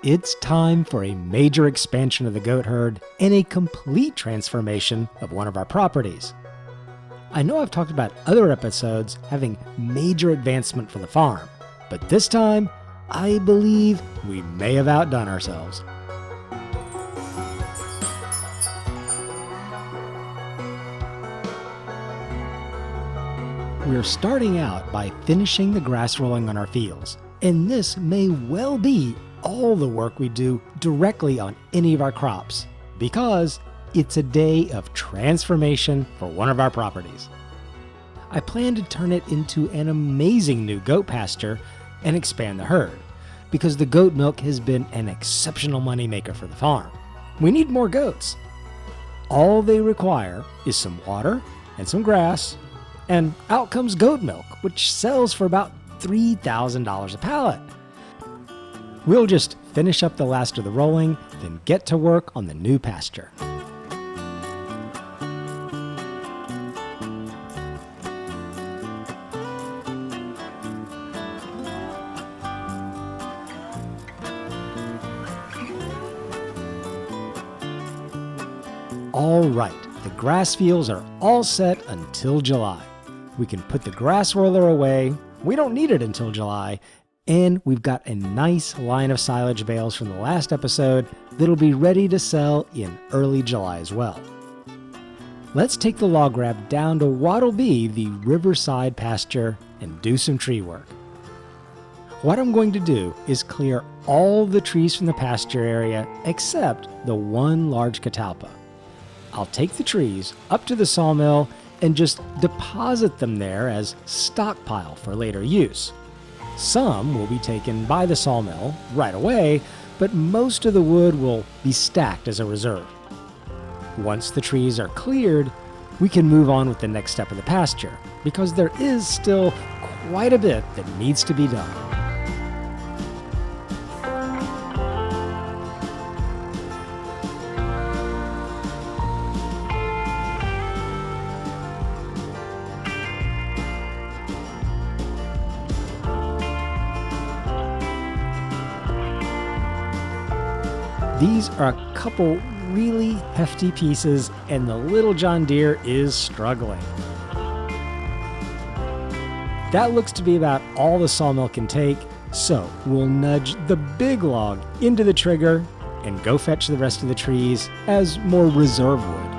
It's time for a major expansion of the goat herd and a complete transformation of one of our properties. I know I've talked about other episodes having major advancement for the farm, but this time, I believe we may have outdone ourselves. We're starting out by finishing the grass rolling on our fields, and this may well be all the work we do directly on any of our crops, because it's a day of transformation for one of our properties. I plan to turn it into an amazing new goat pasture and expand the herd, because the goat milk has been an exceptional moneymaker for the farm. We need more goats. All they require is some water and some grass, and out comes goat milk, which sells for about $3,000 a pallet. We'll just finish up the last of the rolling, then get to work on the new pasture. All right, the grass fields are all set until July. We can put the grass roller away. We don't need it until July. And we've got a nice line of silage bales from the last episode that'll be ready to sell in early July as well. Let's take the log grab down to what'll be the riverside pasture and do some tree work. What I'm going to do is clear all the trees from the pasture area except the one large catalpa. I'll take the trees up to the sawmill and just deposit them there as stockpile for later use. Some will be taken by the sawmill right away, but most of the wood will be stacked as a reserve. Once the trees are cleared, we can move on with the next step of the pasture, because there is still quite a bit that needs to be done. These are a couple really hefty pieces, and the little John Deere is struggling. That looks to be about all the sawmill can take, so we'll nudge the big log into the trigger and go fetch the rest of the trees as more reserve wood.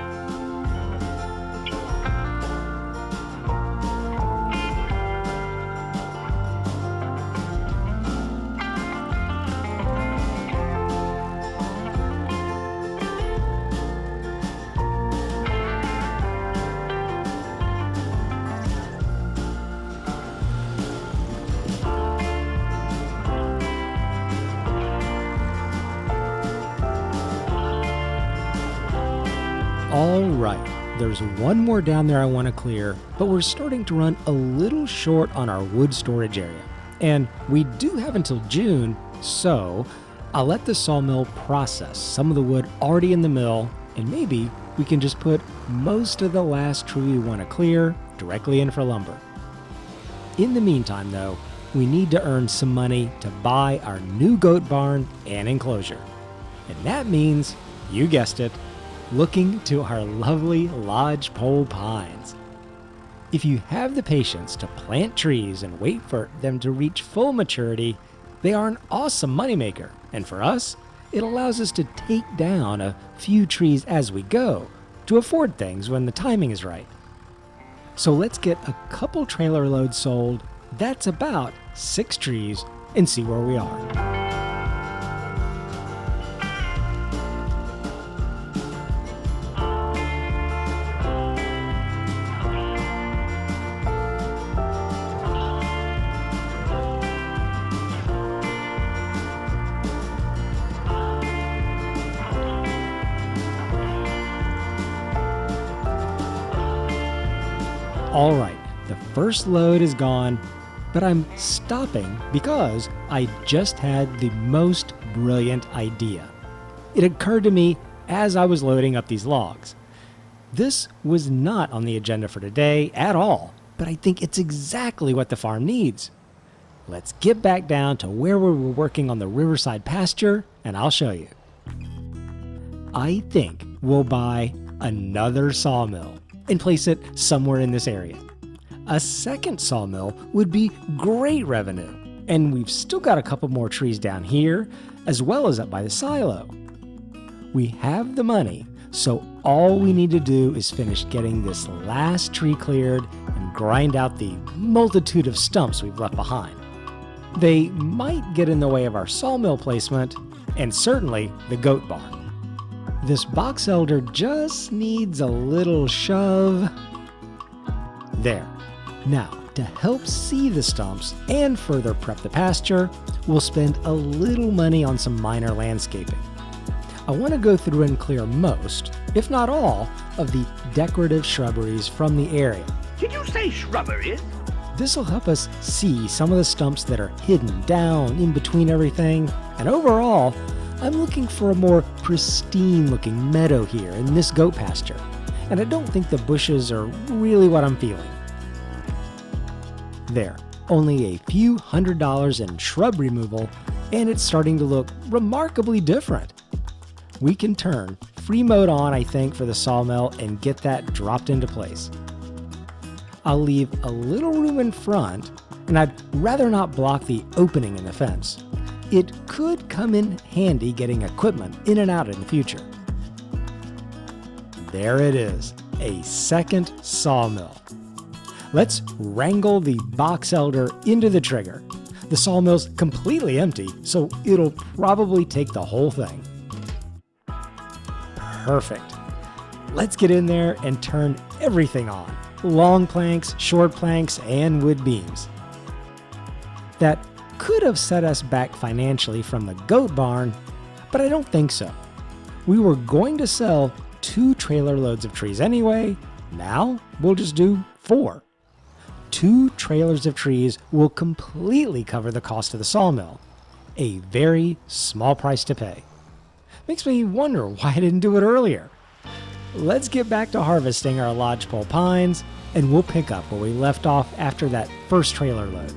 All right, there's one more down there I want to clear, but we're starting to run a little short on our wood storage area. And we do have until June, so I'll let the sawmill process some of the wood already in the mill, and maybe we can just put most of the last tree we want to clear directly in for lumber. In the meantime, though, we need to earn some money to buy our new goat barn and enclosure. And that means, you guessed it, looking to our lovely lodgepole pines. If you have the patience to plant trees and wait for them to reach full maturity, they are an awesome moneymaker. And for us, it allows us to take down a few trees as we go to afford things when the timing is right. So let's get a couple trailer loads sold. That's about 6 trees, and see where we are. All right, the first load is gone, but I'm stopping because I just had the most brilliant idea. It occurred to me as I was loading up these logs. This was not on the agenda for today at all, but I think it's exactly what the farm needs. let's get back down to where we were working on the riverside pasture, and I'll show you. I think we'll buy another sawmill and place it somewhere in this area. A second sawmill would be great revenue, and we've still got a couple more trees down here, as well as up by the silo. We have the money, so all we need to do is finish getting this last tree cleared and grind out the multitude of stumps we've left behind. They might get in the way of our sawmill placement, and certainly the goat barn. This box elder just needs a little shove. There. Now, to help see the stumps and further prep the pasture, we'll spend a little money on some minor landscaping. I want to go through and clear most, if not all, of the decorative shrubberies from the area. Did you say shrubberies? This will help us see some of the stumps that are hidden down in between everything, and overall, I'm looking for a more pristine looking meadow here in this goat pasture, and I don't think the bushes are really what I'm feeling. There, only a few $100s in shrub removal, and it's starting to look remarkably different. We can turn free mode on, I think, for the sawmill and get that dropped into place. I'll leave a little room in front, and I'd rather not block the opening in the fence. It could come in handy getting equipment in and out in the future. There it is, a second sawmill. Let's wrangle the box elder into the trigger. The sawmill's completely empty, so it'll probably take the whole thing. Perfect. Let's get in there and turn everything on. Long planks, short planks, and wood beams. That could have set us back financially from the goat barn, but I don't think so. We were going to sell 2 trailer loads of trees anyway. Now we'll just do 4. 2 trailers of trees will completely cover the cost of the sawmill. A very small price to pay. Makes me wonder why I didn't do it earlier. Let's get back to harvesting our lodgepole pines, and we'll pick up where we left off after that first trailer load.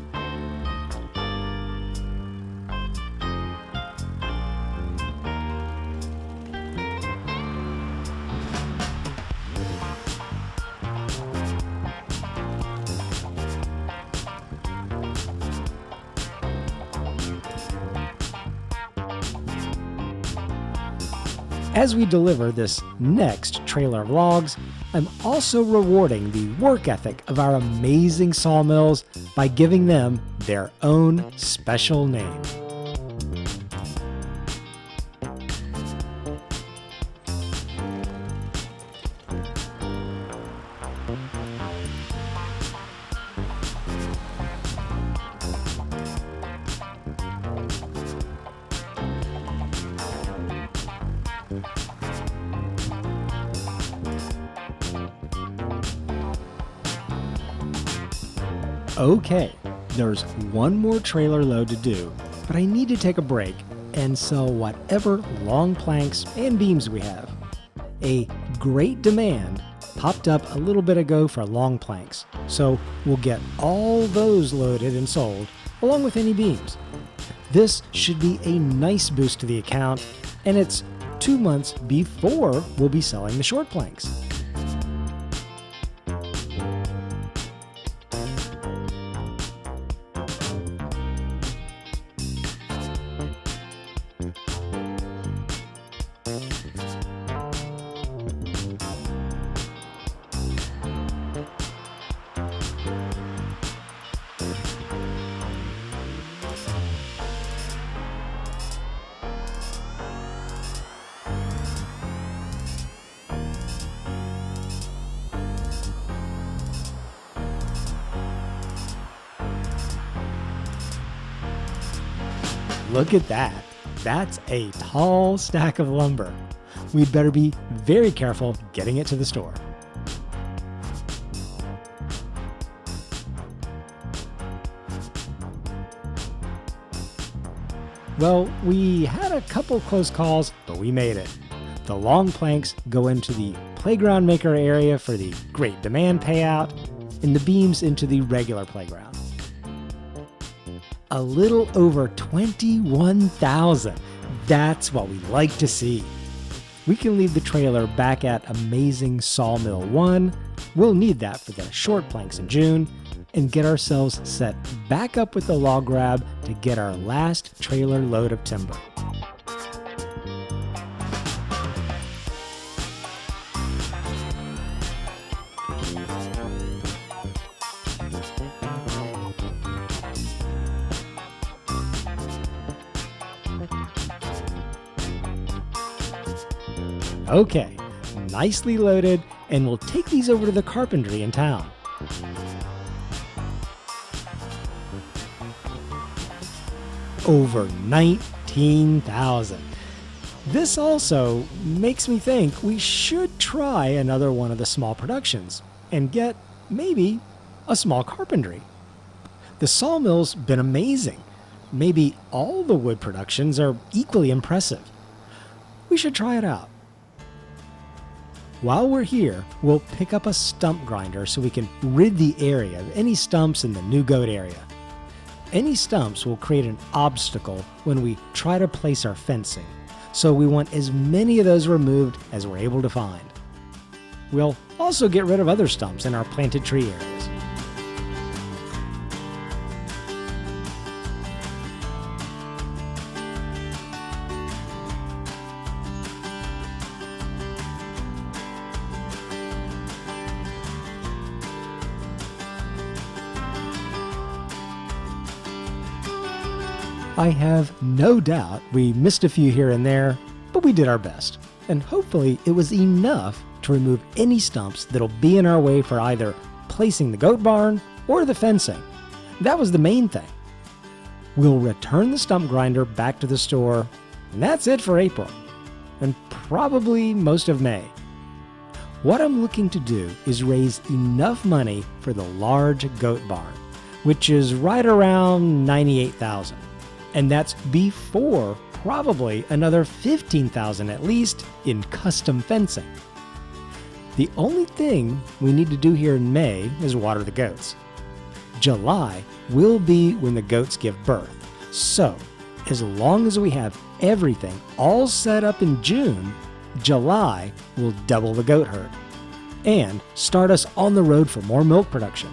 As we deliver this next trailer of logs, I'm also rewarding the work ethic of our amazing sawmills by giving them their own special name. Okay, there's one more trailer load to do, but I need to take a break and sell whatever long planks and beams we have. A great demand popped up a little bit ago for long planks, so we'll get all those loaded and sold, along with any beams. This should be a nice boost to the account, and it's 2 months before we'll be selling the short planks. Look at that. That's a tall stack of lumber. We'd better be very careful getting it to the store. Well, we had a couple close calls, but we made it. The long planks go into the playground maker area for the great demand payout, and the beams into the regular playground. a little over 21,000. That's what we like to see. We can leave the trailer back at Amazing Sawmill 1. We'll need that for the short planks in June, and get ourselves set back up with the log grab to get our last trailer load of timber. Okay, nicely loaded, and we'll take these over to the carpentry in town. Over 19,000. This also makes me think we should try another one of the small productions and get maybe a small carpentry. The sawmill's been amazing. Maybe all the wood productions are equally impressive. We should try it out. While we're here, we'll pick up a stump grinder so we can rid the area of any stumps in the new goat area. Any stumps will create an obstacle when we try to place our fencing, so we want as many of those removed as we're able to find. We'll also get rid of other stumps in our planted tree areas. I have no doubt we missed a few here and there, but we did our best, and hopefully it was enough to remove any stumps that'll be in our way for either placing the goat barn or the fencing. That was the main thing. We'll return the stump grinder back to the store, and that's it for April, and probably most of May. What I'm looking to do is raise enough money for the large goat barn, which is right around $98,000. And that's before probably another $15,000 at least in custom fencing. The only thing we need to do here in May is water the goats. July will be when the goats give birth. So, as long as we have everything all set up in June, July will double the goat herd and start us on the road for more milk production.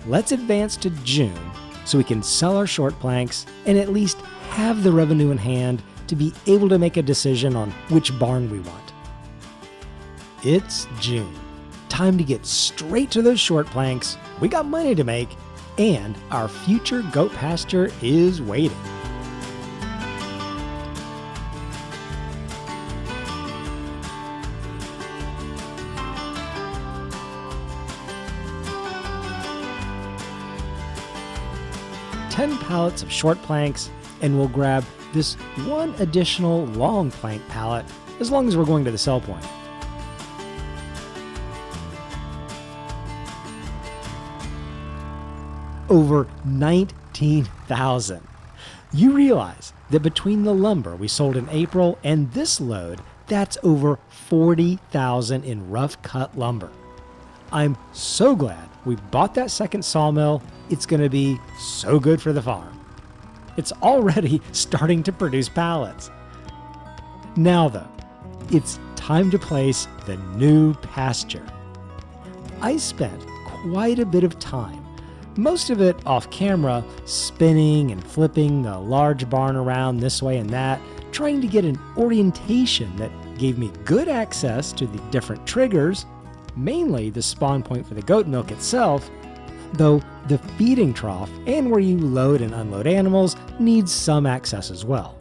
Let's advance to June so we can sell our short planks and at least have the revenue in hand to be able to make a decision on which barn we want. It's June. Time to get straight to those short planks. We got money to make, and our future goat pasture is waiting. $10 pallets of short planks, and we'll grab this one additional long plank pallet as long as we're going to the sell point. Over 19,000. You realize that between the lumber we sold in April and this load, that's over 40,000 in rough cut lumber. I'm so glad we bought that second sawmill. It's going to be so good for the farm. It's already starting to produce pallets. Now though, it's time to place the new pasture. I spent quite a bit of time, most of it off camera, spinning and flipping the large barn around this way and that, trying to get an orientation that gave me good access to the different triggers, mainly the spawn point for the goat milk itself, though the feeding trough and where you load and unload animals needs some access as well.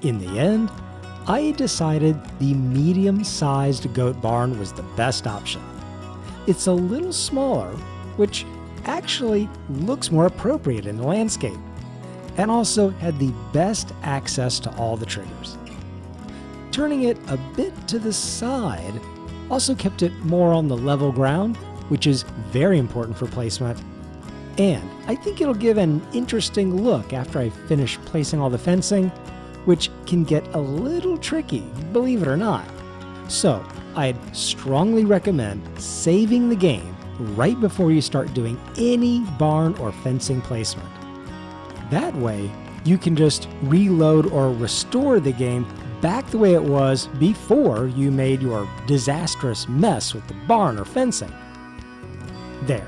In the end, I decided the medium-sized goat barn was the best option. It's a little smaller, which actually looks more appropriate in the landscape, and also had the best access to all the triggers. Turning it a bit to the side also kept it more on the level ground, which is very important for placement, and I think it'll give an interesting look after I finish placing all the fencing, which can get a little tricky, believe it or not. So I'd strongly recommend saving the game right before you start doing any barn or fencing placement. That way, you can just reload or restore the game back the way it was before you made your disastrous mess with the barn or fencing. There.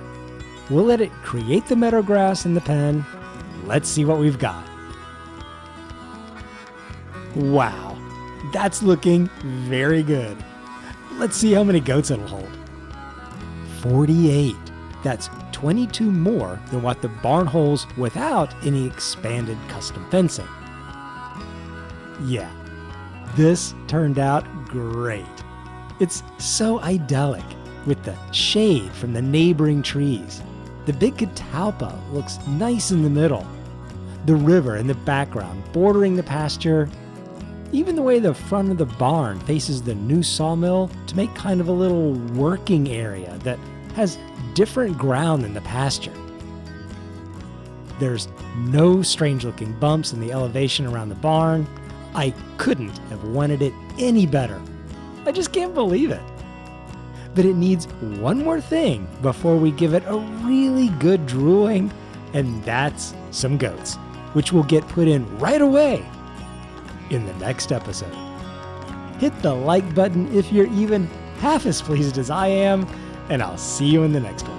We'll let it create the meadow grass in the pen. Let's see what we've got. Wow, that's looking very good. Let's see how many goats it'll hold. 48. That's 22 more than what the barn holds without any expanded custom fencing. Yeah, this turned out great. It's so idyllic with the shade from the neighboring trees. The big catalpa looks nice in the middle. The river in the background bordering the pasture. Even the way the front of the barn faces the new sawmill to make kind of a little working area that has different ground than the pasture. There's no strange-looking bumps in the elevation around the barn. I couldn't have wanted it any better. I just can't believe it. But it needs one more thing before we give it a really good drooling, and that's some goats, which will get put in right away in the next episode. Hit the like button if you're even half as pleased as I am, and I'll see you in the next one.